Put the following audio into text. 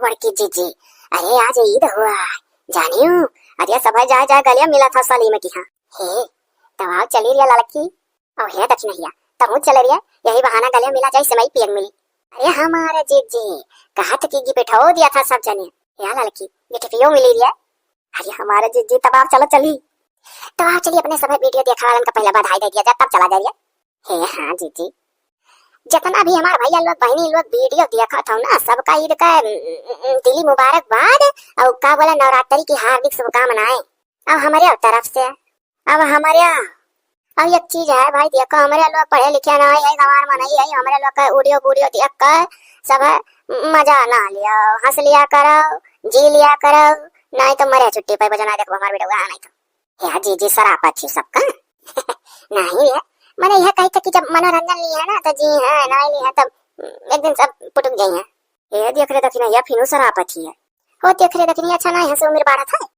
बड़की जीजी, अरे आज ईद हुआ जानी हूँ। अरे सब जाए जाए गलिया मिला था सलीम की। हाँ हे तब आओ चली रिया लड़की और हे दक्षिणहिया तब चले रिया, यही बहाना गलिया मिला जाए समय पियन मिली। अरे हमारे जीजी कहा था कि बैठाओ दिया था सब जने या लड़की ये पियो मिली रिया। अरे हमारे जीजी तब आप चलो चली, तो आप चलिए अपने सब वीडियो देखा वालन का पहला बधाई दे दिया जाए तब चला जाइए। हे हाँ जीजी, जितना भी हमारे भैया लोग बहनी लोग वीडियो देखा था ना सबका ईद का दिली मुबारकबाद और का बोला नवरात्रि की हार्दिक शुभकामनाएं। अब हमारे तरफ से अब हमारे अब एक चीज है भाई, देखो हमारे लोग पढ़े लिखे ना है गंवार में नहीं है, हमारे लोग का वीडियो वीडियो देख कर सब मजा ना लिया हंस लिया करो जी लिया करो, नहीं तो मरे छुट्टी पे बजना देखो हमारे वीडियो नहीं तो यार जी जी सरापा थी सबका नहीं है मैंने यह कही था कि जब मनोरंजन लिया ना तो जी है नहीं लिया तब एक दिन सब पुटुक गई है। ये देख रहे दखिना या फिर सरापा थी है वो देख रहे दखिना अच्छा नहीं है से उम्र बाड़ा था।